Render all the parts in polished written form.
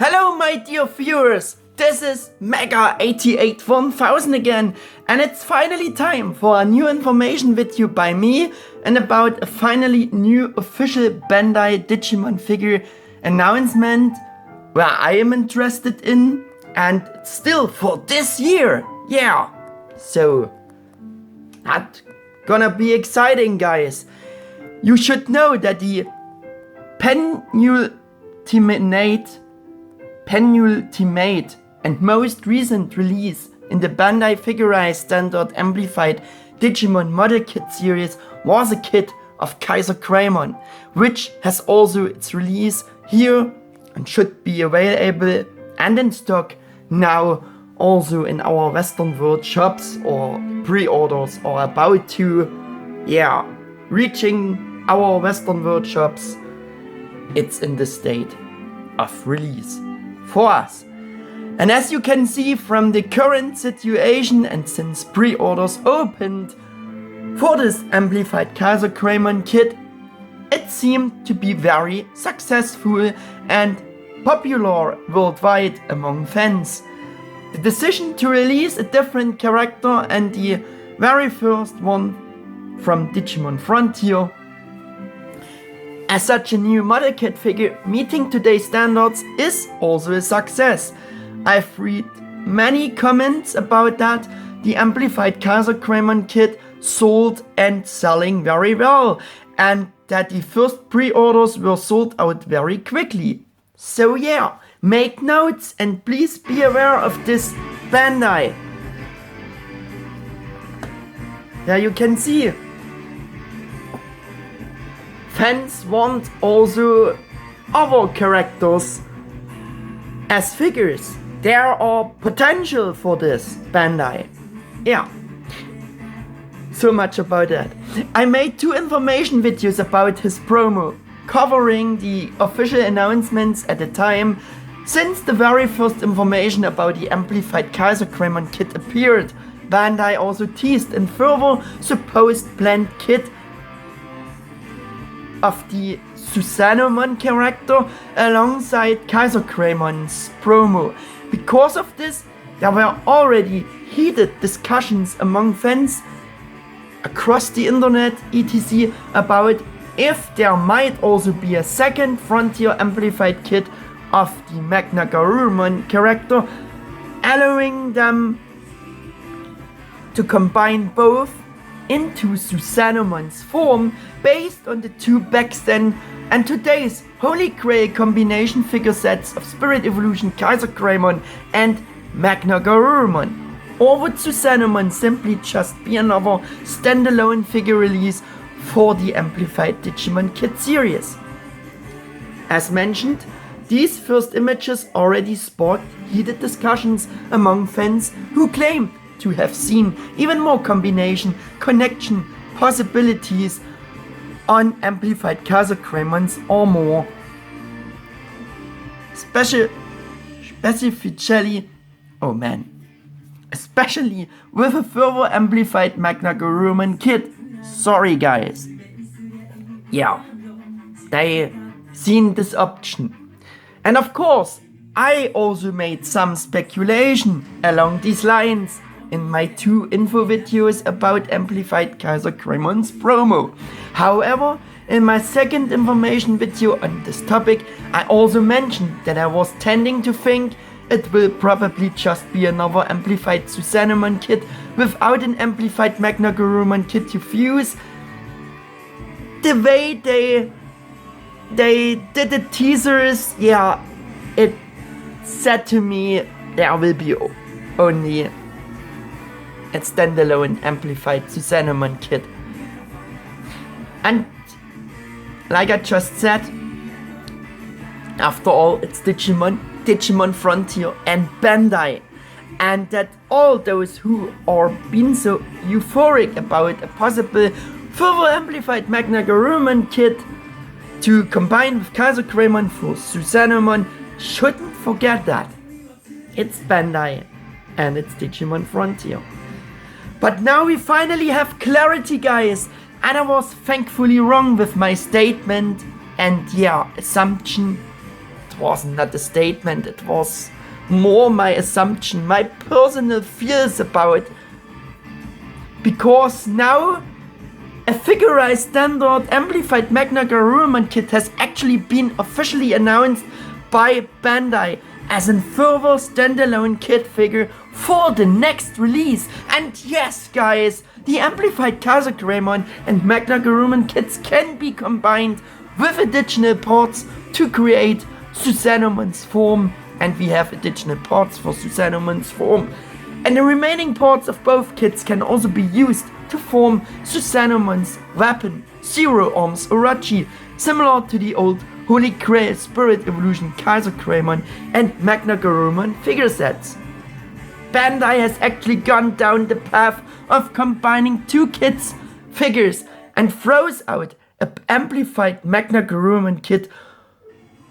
Hello my dear viewers, this is Mega881000 again, and it's finally time for a new information video by me and about a finally new official Bandai Digimon Figure announcement where I am interested in, and it's still for this year, yeah. So, that's gonna be exciting, guys. You should know that the penultimate and most recent release in the Bandai Figure-riseStandard Amplified Digimon Model Kit Series was a kit of KaiserKreymon, which has also its release here and should be available and in stock now also in our Western world shops or pre-orders or about to, reaching our Western world shops. It's in the state of release for us. And as you can see from the current situation, and since pre-orders opened for this Amplified KaiserKreymon kit, it seemed to be very successful and popular worldwide among fans. The decision to release a different character and the very first one from Digimon Frontier as such a new model kit figure meeting today's standards is also a success. I've read many comments about that. The Amplified KaiserKreymon kit sold and selling very well, and that the first pre-orders were sold out very quickly. So yeah, make notes and please be aware of this Bandai. There you can see. Fans want also other characters as figures. There are potential for this Bandai. Yeah. So much about that. I made 2 information videos about his promo, covering the official announcements at the time. Since the very first information about the Amplified KaiserKreymon kit appeared, Bandai also teased a further supposed planned kit of the Susanoomon character alongside KaiserKreymon's promo. Because of this, there were already heated discussions among fans across the internet etc. about if there might also be a second Frontier Amplified kit of the MagnaGarurumon character, allowing them to combine both into Susanoomon's form based on the 2 back then and today's Holy Grail combination figure sets of Spirit Evolution KaiserKreymon and MagnaGarurumon. Or would Susanoomon simply just be another standalone figure release for the Amplified Digimon Kit Series? As mentioned, these first images already sparked heated discussions among fans who claim to have seen even more connection possibilities on Amplified KaiserKreymon's or more. Especially with a further Amplified MagnaGarurumon kit. Sorry guys. Yeah, they seen this option. And of course, I also made some speculation along these lines in my 2 info videos about Amplified KaiserKreymon's promo. However, in my second information video on this topic, I also mentioned that I was tending to think it will probably just be another Amplified Susanoomon kit without an Amplified MagnaGarurumon kit to fuse. The way they did the teasers, it said to me there will be only a standalone Amplified Susanoomon kit. And like I just said, after all, it's Digimon Frontier and Bandai, and that all those who are been so euphoric about a possible further Amplified MagnaGarurumon kit to combine with KaiserKreymon for Susanoomon shouldn't forget that it's Bandai and it's Digimon Frontier. But now we finally have clarity, guys, and I was thankfully wrong with my statement and assumption was not a statement, it was more my assumption, my personal feels about. Because now a Figure-riseStandard Amplified MagnaGarurumon Kit has actually been officially announced by Bandai as a further standalone kit figure for the next release. And yes guys, the Amplified Kaiserkreymon and MagnaGarurumon kits can be combined with additional parts to create Susanomon's form, and we have additional parts for Susanomon's form. And the remaining parts of both kits can also be used to form Susanomon's weapon, Zero Arms Urachi, similar to the old Holy Grail Spirit Evolution KaiserKreymon and MagnaGarurumon figure sets. Bandai has actually gone down the path of combining two kits figures and throws out an Amplified MagnaGarurumon Kit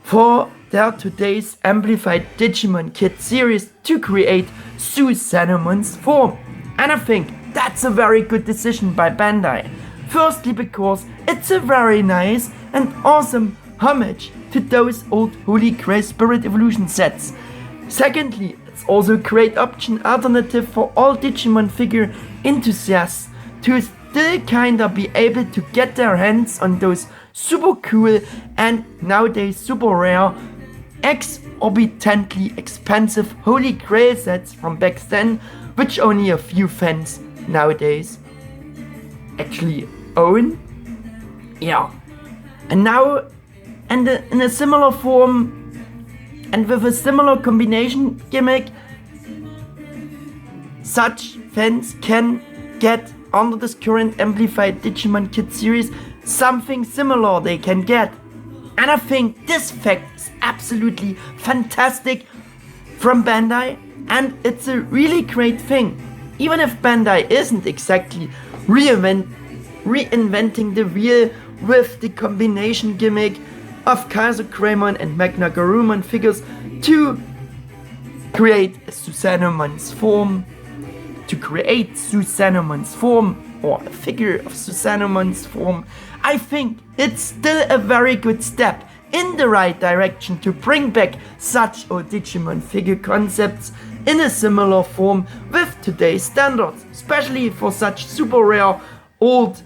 for their today's Amplified Digimon Kit Series to create Susanomon's form. And I think that's a very good decision by Bandai. Firstly because it's a very nice and awesome homage to those old Holy Grail Spirit Evolution sets. Secondly, it's also a great option alternative for all Digimon figure enthusiasts to still kinda be able to get their hands on those super cool and nowadays super rare, exorbitantly expensive Holy Grail sets from back then, which only a few fans nowadays actually own. Yeah. And now, and in a similar form and with a similar combination gimmick, such fans can get under this current Amplified Digimon Kit Series something similar they can get. And I think this fact is absolutely fantastic from Bandai, and it's a really great thing. Even if Bandai isn't exactly reinventing the wheel with the combination gimmick of KaiserKreymon and MagnaGarurumon figures to create Susanomon's form, or a figure of Susanomon's form, I think it's still a very good step in the right direction to bring back such old Digimon figure concepts in a similar form with today's standards, especially for such super rare old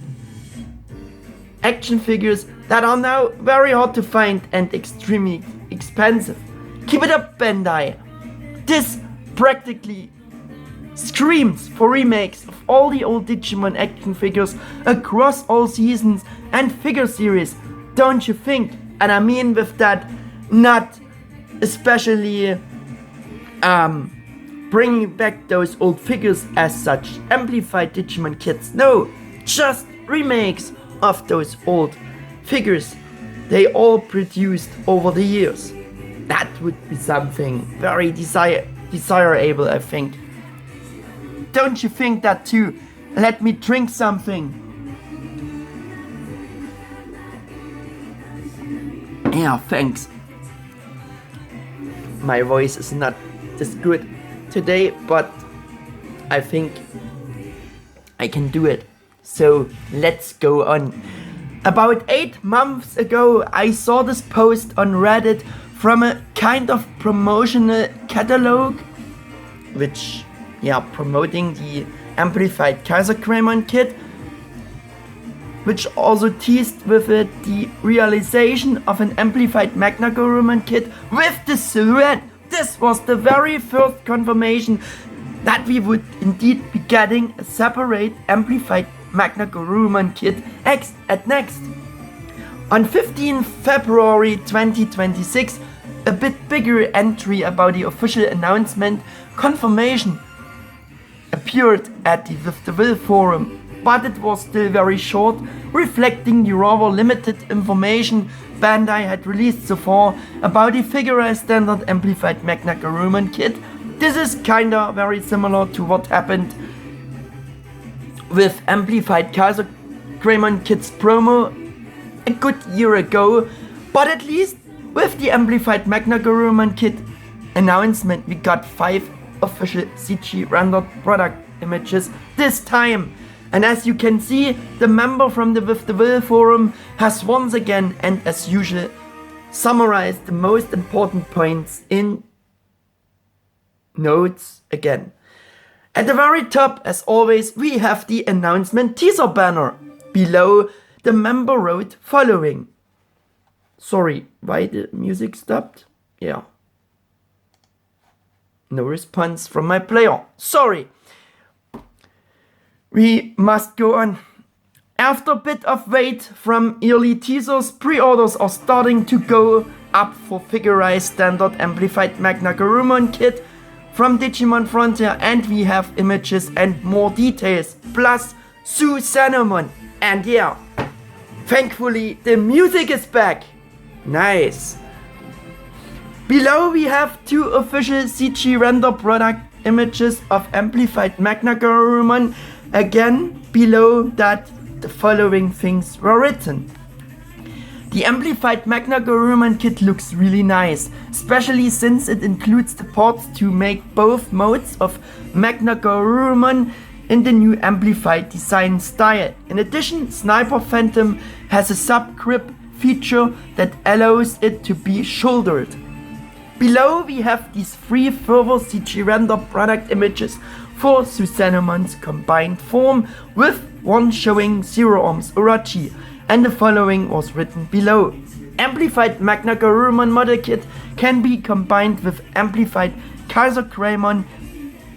action figures that are now very hard to find and extremely expensive. Keep it up, Bandai! This practically screams for remakes of all the old Digimon action figures across all seasons and figure series, don't you think? And I mean with that, not especially bringing back those old figures as such Amplified Digimon kits, no, just remakes of those old figures they all produced over the years. That would be something very desirable, I think. Don't you think that too? Let me drink something. Yeah, thanks. My voice is not this good today, but I think I can do it. So let's go on. About 8 months ago, I saw this post on Reddit from a kind of promotional catalog, which, promoting the Amplified KaiserKreymon kit, which also teased with it the realization of an Amplified MagnaGarurumon kit with the silhouette. This was the very first confirmation that we would indeed be getting a separate Amplified MagnaGarurumon Kit X at next. On 15 February 2026, a bit bigger entry about the official announcement confirmation appeared at the WithTheWill-Forum, but it was still very short, reflecting the rather limited information Bandai had released so far about the Figure-riseStandard Amplified MagnaGarurumon Kit. This is kinda very similar to what happened with Amplified KaiserKreymon Kit's promo a good year ago, but at least with the Amplified MagnaGarurumon Kit announcement we got 5 official CG rendered product images this time. And as you can see, the member from the WithTheWill-Forum has once again, and as usual, summarize the most important points in notes again. At the very top, as always, we have the announcement teaser banner. Below, the member wrote following. Sorry, why the music stopped? Yeah. No response from my player. Sorry. We must go on. After a bit of wait from early teasers, pre-orders are starting to go up for Figure-riseStandard Amplified MagnaGarurumon Kit from Digimon Frontier, and we have images and more details, plus Susanoomon. And yeah, thankfully the music is back. Nice. Below we have 2 official CG render product images of Amplified MagnaGarurumon. Again, below that the following things were written. The Amplified MagnaGarurumon kit looks really nice, especially since it includes the parts to make both modes of MagnaGarurumon in the new Amplified design style. In addition, Sniper Phantom has a sub-grip feature that allows it to be shouldered. Below we have these 3 further CG render product images for Susanoomon's combined form, with one showing Zero Arms Urachi, and the following was written below. Amplified MagnaGarurumon model kit can be combined with Amplified KaiserKreymon,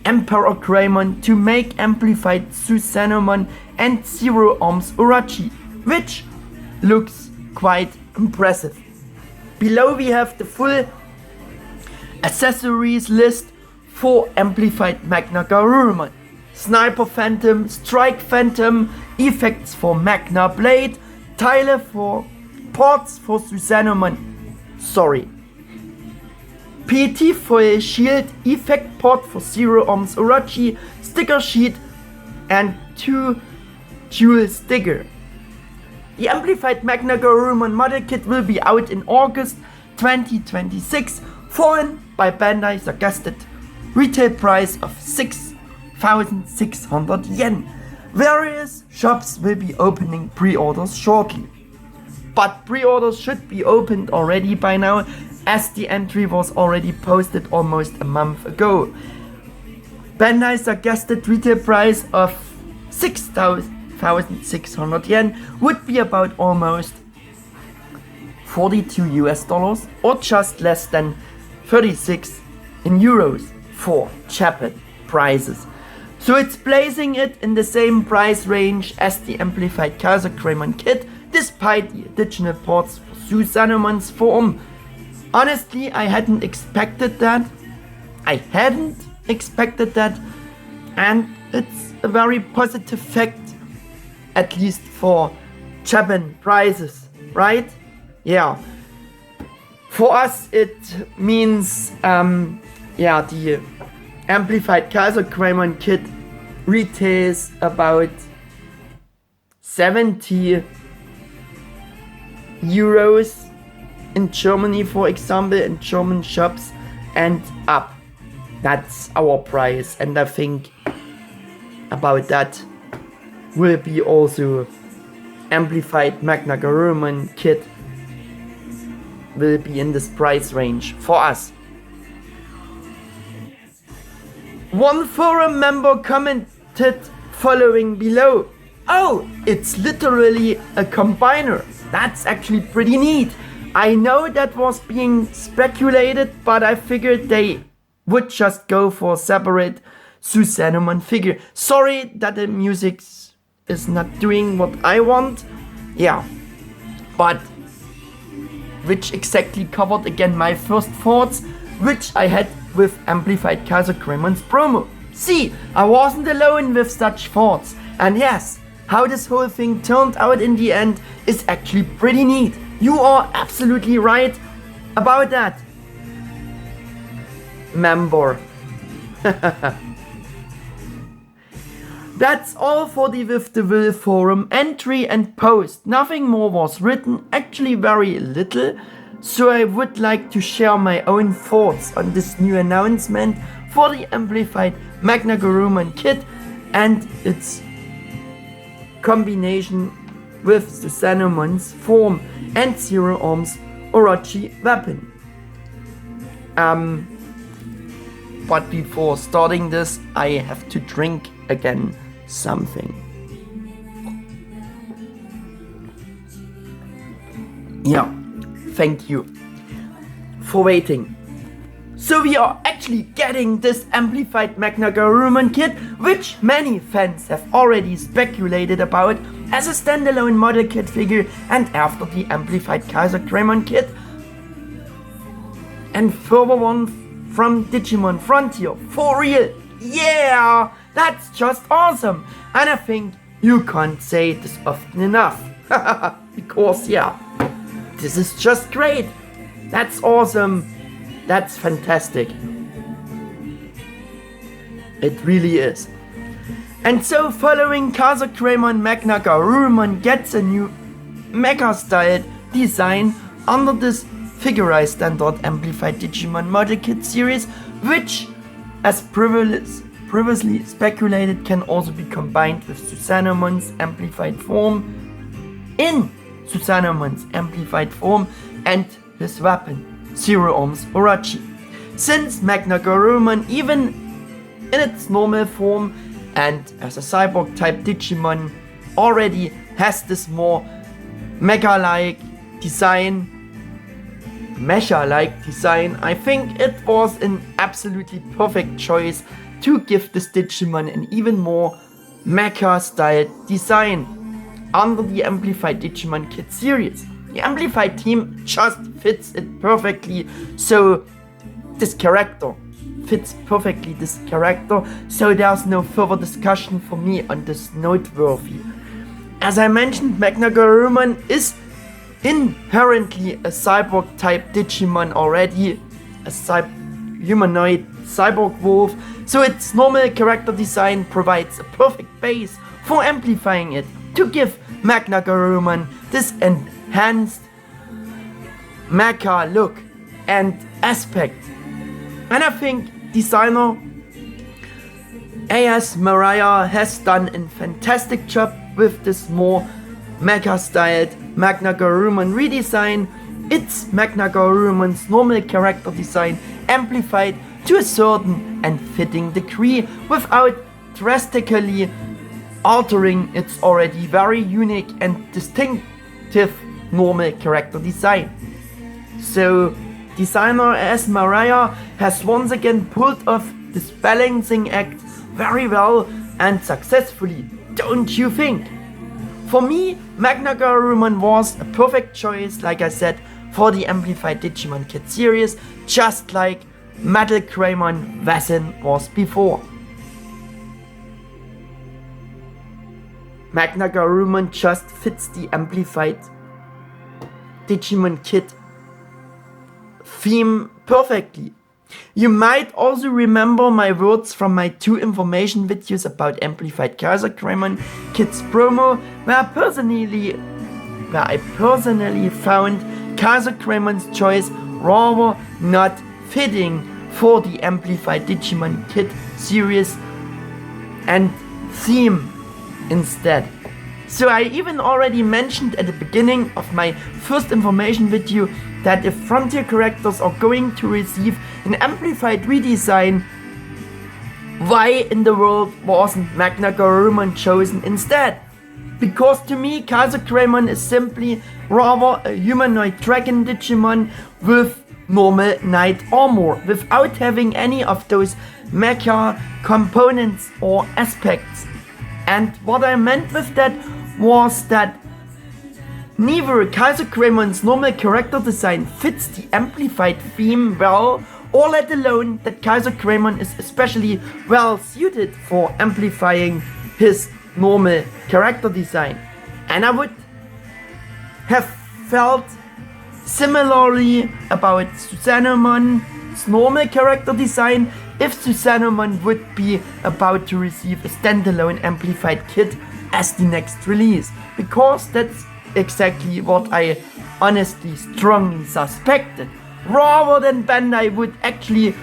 Emperor Greymon to make Amplified Susanoomon and Zero Arms Urachi, which looks quite impressive. Below we have the full accessories list for Amplified MagnaGarurumon. Sniper Phantom, Strike Phantom, effects for Magna Blade, Teile for parts for Susanoomon. PT Foil Shield, effect part for Zero Arms Urachi, sticker sheet, and 2 dual sticker. The Amplified MagnaGarurumon model kit will be out in August 2026, foreign by Bandai suggested retail price of 6,600 yen. Various shops will be opening pre-orders shortly. But pre-orders should be opened already by now, as the entry was already posted almost a month ago. Bandai suggested retail price of 6,600 yen would be about almost 42 US dollars, or just less than 36 in euros for Japan prices. So it's placing it in the same price range as the Amplified KaiserKreymon kit, despite the additional parts for Susanoomon's form. Honestly, I hadn't expected that, and it's a very positive fact, at least for Japan prices, right? Yeah. For us it means, the Amplified KaiserKreymon kit retails about 70 euros in Germany, for example, in German shops and up. That's our price, and I think about that will be also Amplified MagnaGarurumon kit will be in this price range for us. One forum member commented following below. Oh, it's literally a combiner. That's actually pretty neat. I know that was being speculated, but I figured they would just go for a separate Susanoomon figure. Sorry that the music is not doing what I want. Yeah, but which exactly covered again my first thoughts, which I had with Amplified KaiserKreymon's promo. See, I wasn't alone with such thoughts. And yes, how this whole thing turned out in the end is actually pretty neat. You are absolutely right about that, member. That's all for the WithTheWill-Forum entry and post. Nothing more was written, actually very little, so I would like to share my own thoughts on this new announcement for the Amplified MagnaGarurumon Kit and its combination with Susanoomon's form and Zero Arms Orochi weapon. But before starting this, I have to drink again something. Yeah, thank you for waiting. So we are actually getting this Amplified MagnaGarurumon Kit, which many fans have already speculated about as a standalone model kit figure, and after the Amplified KaiserKreymon Kit and further one from Digimon Frontier. For real, yeah, that's just awesome. And I think you can't say this often enough. Because yeah, this is just great. That's awesome. That's fantastic. It really is. And so following KaiserKreymon MagnaGarurumon gets a new mecha-styled design under this Figure-riseStandard Amplified Digimon Model Kit Series, which, as previously speculated, can also be combined with Susanoomon's amplified form in Susanoomons amplified form and his weapon, Zero Arms Orochi. Since MagnaGarurumon, even in its normal form and as a cyborg type Digimon, already has this more mecha-like design, I think it was an absolutely perfect choice to give this Digimon an even more mecha-styled design under the Amplified Digimon Kit Series. The Amplified team just fits it perfectly, so this character fits perfectly this character, so there's no further discussion for me on this noteworthy. As I mentioned, MagnaGarurumon is inherently a cyborg type Digimon already, a humanoid cyborg wolf, so its normal character design provides a perfect base for amplifying it to give MagnaGarurumon this enhanced mecha look and aspect. And I think designer A.S. Mariah has done a fantastic job with this more mecha styled MagnaGarurumon redesign. It's MagnaGarurumon's normal character design amplified to a certain and fitting degree without drastically altering its already very unique and distinctive normal character design. So designer A.S. Mariah has once again pulled off this balancing act very well and successfully, don't you think? For me, MagnaGarurumon was a perfect choice, like I said, for the Amplified Digimon Kit Series, just like KaiserKreymon Vassin was before. MagnaGarurumon just fits the Amplified Digimon Kit theme perfectly. You might also remember my words from my 2 information videos about Amplified KaiserKreymon Kit's promo, where I personally found KaiserKreymon's choice rather not fitting for the Amplified Digimon Kit Series and theme instead. So I even already mentioned at the beginning of my first information video that if Frontier characters are going to receive an amplified redesign, why in the world wasn't MagnaGarurumon chosen instead? Because to me, KaiserKreymon is simply rather a humanoid dragon Digimon with normal knight armor, without having any of those mecha components or aspects. And what I meant with that was that neither KaiserKreymon's normal character design fits the amplified theme well, or let alone that KaiserKreymon is especially well suited for amplifying his normal character design. And I would have felt similarly about Susanoomon's normal character design if Susanoomon would be about to receive a standalone amplified kit as the next release, because that's exactly what I honestly strongly suspected, rather than Bandai would actually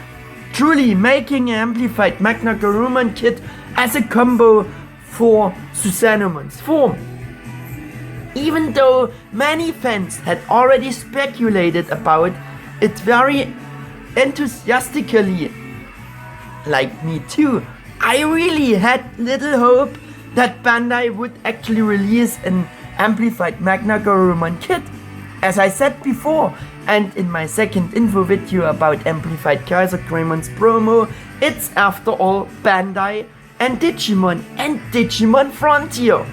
truly making an amplified MagnaGarurumon kit as a combo for Susanoomon's form. even though many fans had already speculated about it very enthusiastically, like me too, I really had little hope that Bandai would actually release an Amplified MagnaGarurumon Kit. As I said before, and in my second info video about Amplified KaiserKreymon's promo, it's after all Bandai and Digimon Frontier.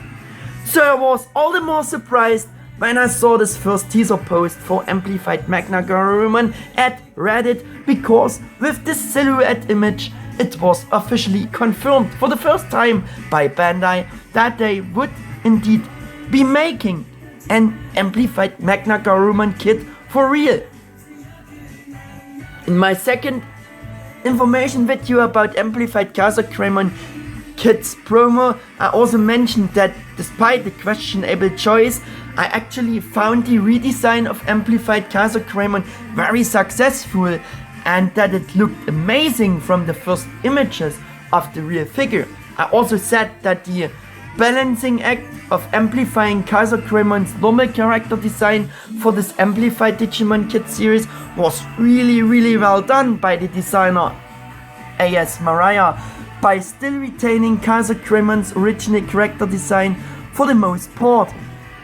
So I was all the more surprised when I saw this first teaser post for Amplified MagnaGarurumon at Reddit, because with this silhouette image it was officially confirmed for the first time by Bandai that they would indeed be making an Amplified MagnaGarurumon Kit for real. In my second information video about Amplified KaiserKreymon Kit's promo, I also mentioned that despite the questionable choice, I actually found the redesign of Amplified KaiserKreymon very successful, and that it looked amazing from the first images of the real figure. I also said that the balancing act of amplifying KaiserKreymon's normal character design for this Amplified Digimon Kit series was really well done by the designer A.S. Mariah, by still retaining KaiserKreymon's original character design for the most part.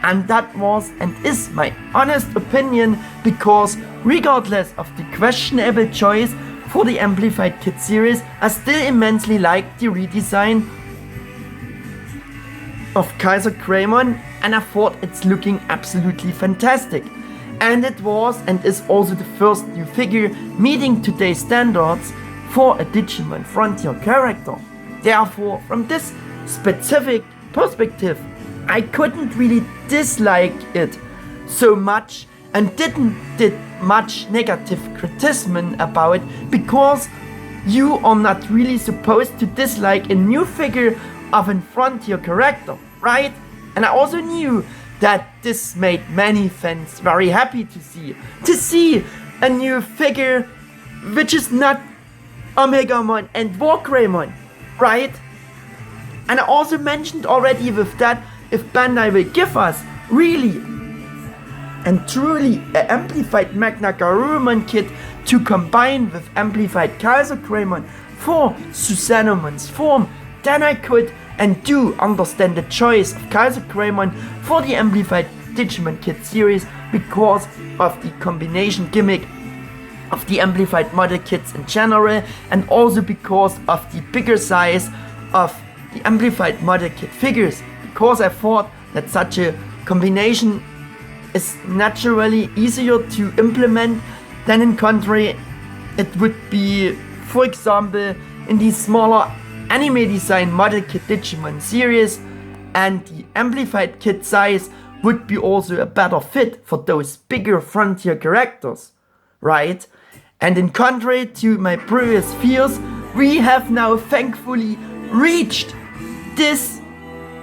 And that was and is my honest opinion, because regardless of the questionable choice for the Amplified Kit series, I still immensely like the redesign of KaiserKreymon, and I thought it's looking absolutely fantastic. And it was and is also the first new figure meeting today's standards for a Digimon Frontier character. Therefore, from this specific perspective, I couldn't really dislike it so much and didn't much negative criticism about it, because you are not really supposed to dislike a new figure of a Frontier character, right? And I also knew that this made many fans very happy to see a new figure which is not Omegamon and Wargreymon, right? And I also mentioned already with that, if Bandai will give us really and truly an Amplified MagnaGarurumon Kit to combine with Amplified KaiserKreymon for Susanoomon's form, then I could and do understand the choice of KaiserKreymon for the Amplified Digimon Kit series, because of the combination gimmick of the Amplified model kits in general, and also because of the bigger size of the Amplified model kit figures, because I thought that such a combination is naturally easier to implement than in contrary it would be, for example, in the smaller anime design model kit Digimon series, and the Amplified kit size would be also a better fit for those bigger Frontier characters, right? And in contrary to my previous fears, we have now thankfully reached this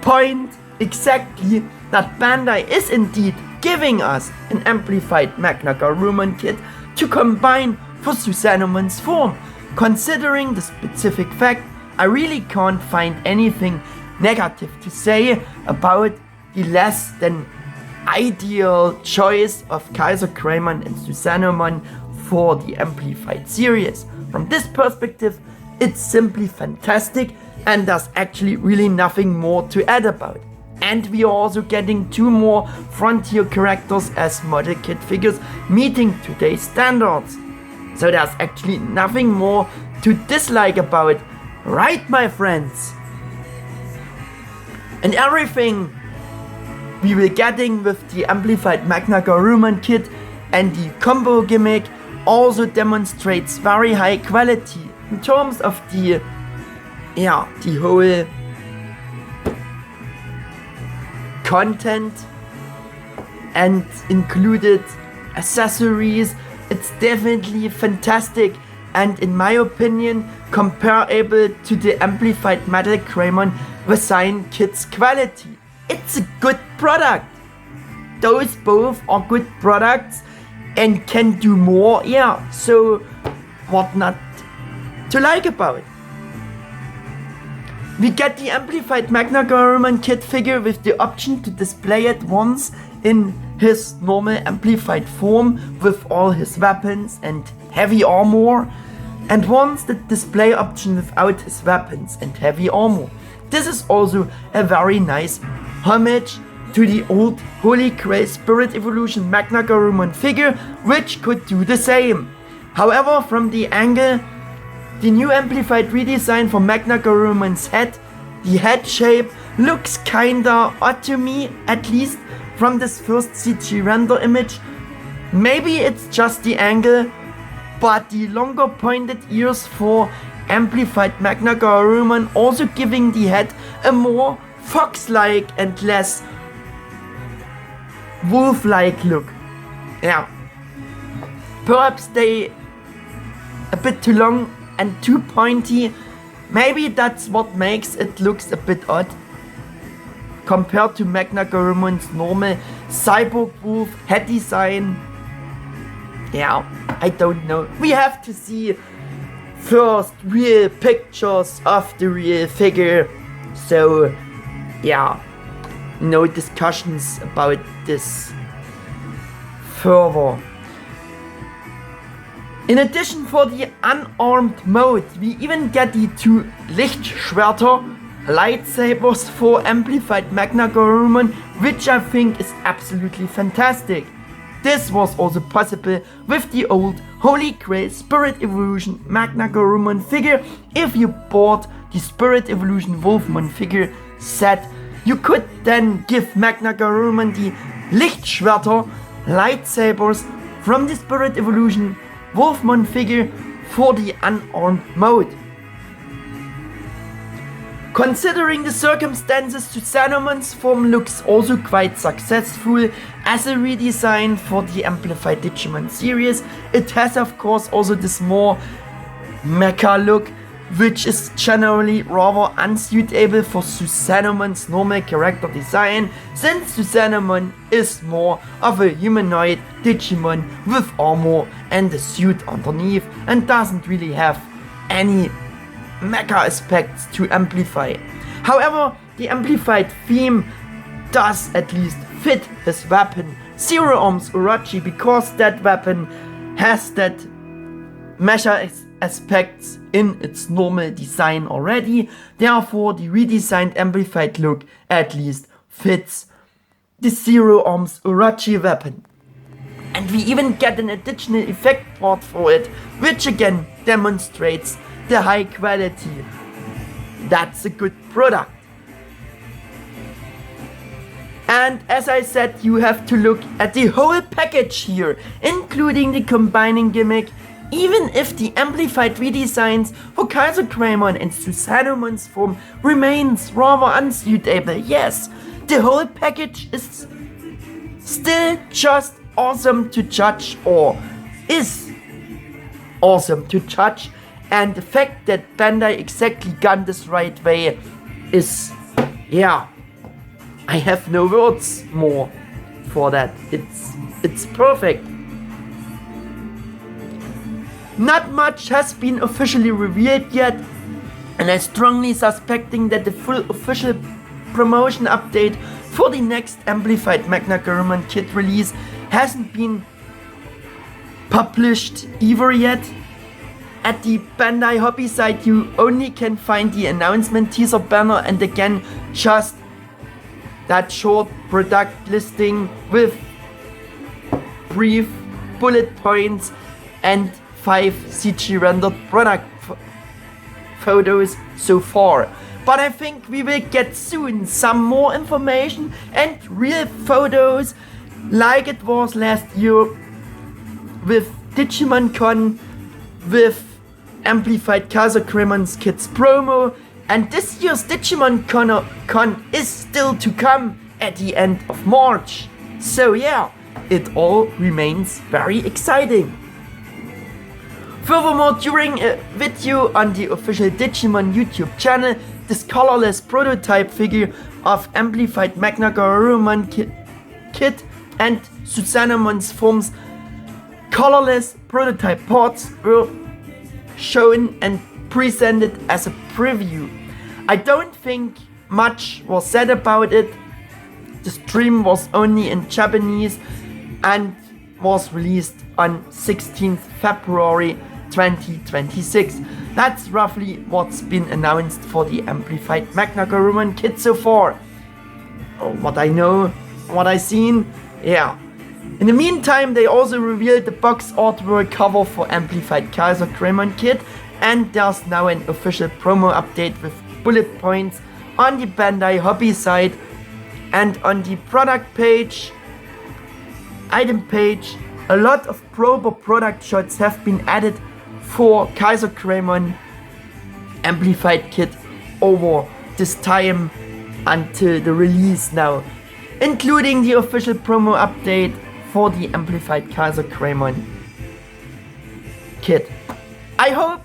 point exactly, that Bandai is indeed giving us an Amplified MagnaGarurumon Kit to combine for Susanoomon's form. Considering the specific fact, I really can't find anything negative to say about the less than ideal choice of KaiserKreymon and Susanoomon for the Amplified series. From this perspective, it's simply fantastic, and there's actually really nothing more to add about. And we are also getting 2 more Frontier characters as model kit figures meeting today's standards. So there's actually nothing more to dislike about it, right, my friends? And everything we will getting with the Amplified MagnaGarurumon Kit and the combo gimmick also demonstrates very high quality in terms of the whole content and included accessories. It's definitely fantastic, and in my opinion comparable to the Amplified MagnaGarurumon design kit's quality. It's a good product. Those both are good products and can do more, so what not to like about it? We get the Amplified MagnaGarurumon Kit figure with the option to display it once in his normal amplified form with all his weapons and heavy armor, and once the display option without his weapons and heavy armor. This is also a very nice homage to the old Holy Grail Spirit Evolution MagnaGarurumon figure, which could do the same. However, from the angle, the new amplified redesign for MagnaGarurumon's head, the head shape looks kinda odd to me, at least from this first CG render image. Maybe it's just the angle, but the longer pointed ears for amplified MagnaGarurumon also giving the head a more fox-like and less wolf-like look. Yeah. Perhaps they a bit too long and too pointy. Maybe that's what makes it looks a bit odd compared to MagnaGarurumon's normal cyborg wolf head design. Yeah, I don't know. We have to see first real pictures of the real figure. So yeah, no discussions about this further. In addition, for the unarmed mode, we even get the two Lichtschwerter, lightsabers for amplified MagnaGarurumon, which I think is absolutely fantastic. This was also possible with the old Holy Grail Spirit Evolution MagnaGarurumon figure. If you bought the Spirit Evolution Wolfmon figure set, you could then give MagnaGarurumon the Lichtschwerter lightsabers from the Spirit Evolution Wolfmon figure for the unarmed mode. Considering the circumstances, Susanomon's form looks also quite successful as a redesign for the Amplified Digimon series. It has of course also this more mecha look, which is generally rather unsuitable for Susanomon's normal character design, since Susanoomon is more of a humanoid Digimon with armor and a suit underneath and doesn't really have any mecha aspects to amplify. However, the amplified theme does at least fit his weapon, Zero Arms Urachi, because that weapon has that mecha aspects in its normal design already. Therefore, the redesigned amplified look at least fits the Zero Arms Urachi weapon. And we even get an additional effect part for it, which again demonstrates the high quality. That's a good product. And as I said, you have to look at the whole package here, including the combining gimmick. Even if the amplified redesigns for KaiserKreymon and Susanoomon's form remains rather unsuitable, yes, the whole package is still just awesome to judge, or is awesome to judge, and the fact that Bandai exactly got this right way is, yeah, I have no words more for that. It's perfect. Not much has been officially revealed yet, and I'm strongly suspecting that the full official promotion update for the next Amplified MagnaGarurumon Kit release hasn't been published either yet. At the Bandai hobby site you only can find the announcement teaser banner and again just that short product listing with brief bullet points and 5 CG rendered product photos so far. But I think we will get soon some more information and real photos like it was last year with Digimon Con, with Amplified KaiserKreymon's Kids promo, and this year's Digimon Con is still to come at the end of March. So yeah, it all remains very exciting. Furthermore, during a video on the official Digimon YouTube channel, this colorless prototype figure of Amplified MagnaGarurumon Kit and Susanomon's forms colorless prototype parts were shown and presented as a preview. I don't think much was said about it. The stream was only in Japanese and was released on 16th February 2026. That's roughly what's been announced for the Amplified MagnaGarurumon Kit so far. What I know, what I seen, yeah. In the meantime, they also revealed the box artwork cover for Amplified KaiserKreymon Kit, and there's now an official promo update with bullet points on the Bandai hobby site, and on the product page, item page, a lot of proper product shots have been added for KaiserKreymon Amplified Kit over this time until the release now, including the official promo update for the Amplified KaiserKreymon Kit. I hope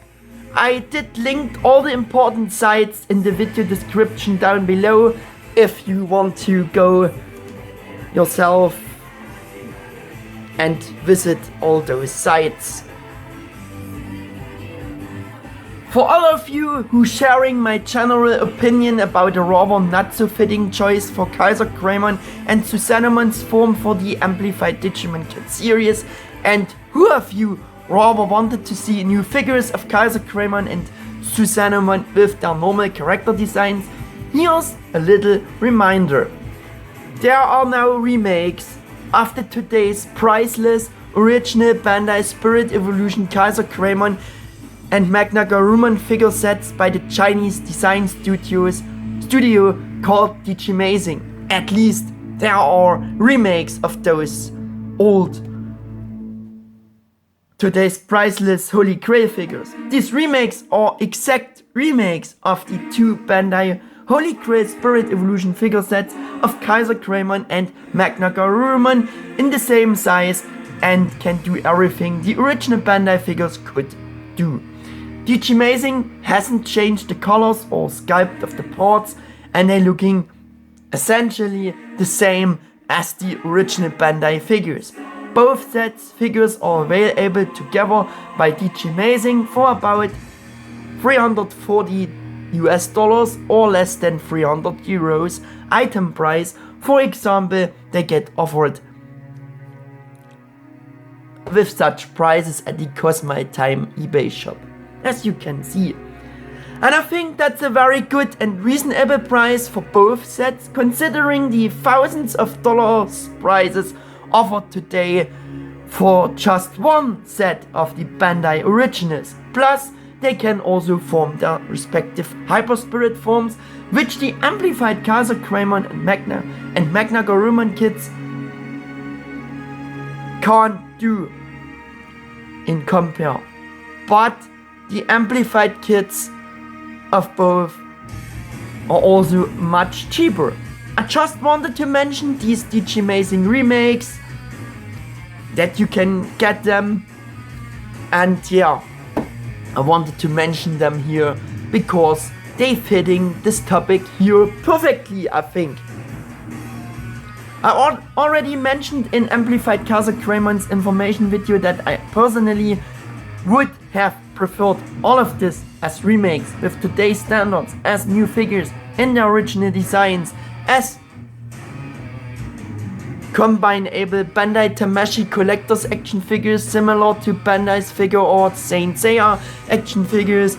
I did link all the important sites in the video description down below if you want to go yourself and visit all those sites. For all of you who sharing my general opinion about a rather not so fitting choice for KaiserKreymon and Susanoomon's form for the Amplified Digimon Kit Series, and who of you rather wanted to see new figures of KaiserKreymon and Susanoomon with their normal character designs, here's a little reminder. There are now remakes after today's priceless original Bandai Spirit Evolution KaiserKreymon and MagnaGarurumon figure sets by the Chinese design studio called Digimazing. At least there are remakes of those old today's priceless Holy Grail figures. These remakes are exact remakes of the two Bandai Holy Grail Spirit Evolution figure sets of KaiserKreymon and MagnaGarurumon in the same size and can do everything the original Bandai figures could do. Digimazing hasn't changed the colors or sculpt of the parts, and they're looking essentially the same as the original Bandai figures. Both sets figures are available together by Digimazing for about $340 or less than 300 euros item price. For example, they get offered with such prices at the Cosmite Time eBay shop, as you can see. And I think that's a very good and reasonable price for both sets, considering the thousands of dollars prices offered today for just one set of the Bandai originals. Plus, they can also form their respective Hyperspirit forms, which the Amplified KaiserKreymon and MagnaGarurumon kits can't do in compare. But the Amplified kits of both are also much cheaper. I just wanted to mention these Digimazing remakes, that you can get them, and yeah, I wanted to mention them here because they fitting this topic here perfectly, I think. I already mentioned in Amplified KaiserKreymon's information video that I personally would have preferred all of this as remakes with today's standards, as new figures in their original designs, as combine-able Bandai Tamashii Collector's action figures similar to Bandai's Figure Art Saint Seiya action figures.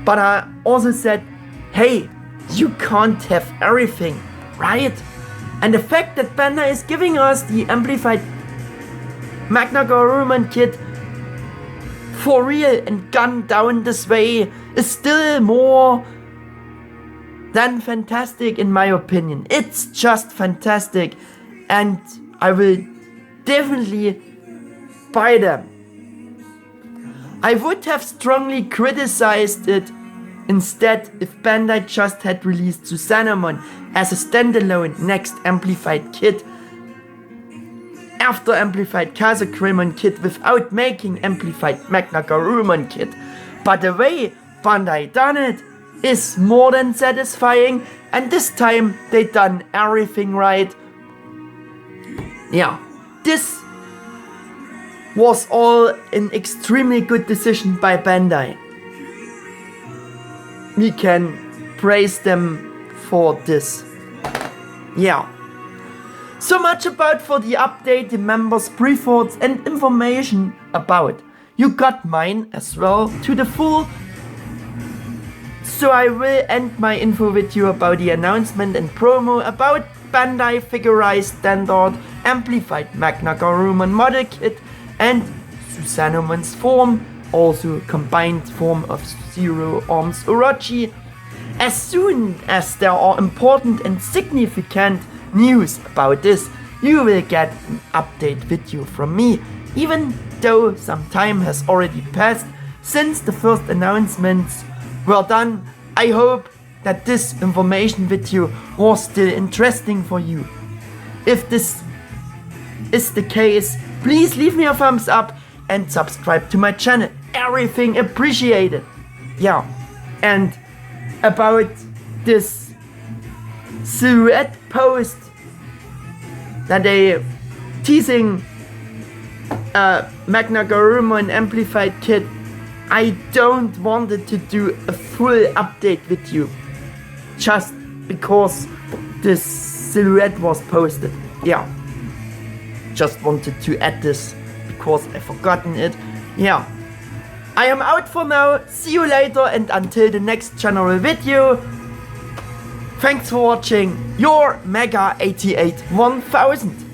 But I also said, hey, you can't have everything, right? And the fact that Bandai is giving us the Amplified MagnaGarurumon Kit for real and gunned down this way is still more than fantastic in my opinion. It's just fantastic, and I will definitely buy them. I would have strongly criticized it instead if Bandai just had released Susanoomon as a standalone next Amplified kit after Amplified KaiserKreymon Kit without making Amplified MagnaGarurumon Kit. But the way Bandai done it is more than satisfying, and this time they done everything right. Yeah, this was all an extremely good decision by Bandai. We can praise them for this. Yeah. So much about for the update, the members' pre-thoughts and information about. You got mine as well to the full. So I will end my info video about the announcement and promo about Bandai Figure-riseStandard, Amplified MagnaGarurumon Model Kit and Susanoomon's form, also combined form of Zero Arms Orochi. As soon as there are important and significant news about this, you will get an update video from me, even though some time has already passed since the first announcements were done. I hope that this information video was still interesting for you. If this is the case, please leave me a thumbs up and subscribe to my channel. Everything appreciated. Yeah, and about this silhouette post that they teasing MagnaGarurumon Amplified Kit, I don't wanted to do a full update video just because this silhouette was posted. Yeah, just wanted to add this because I forgotten it. Yeah, I am out for now. See you later, and until the next general video. Thanks for watching. Your Mega 88 1000.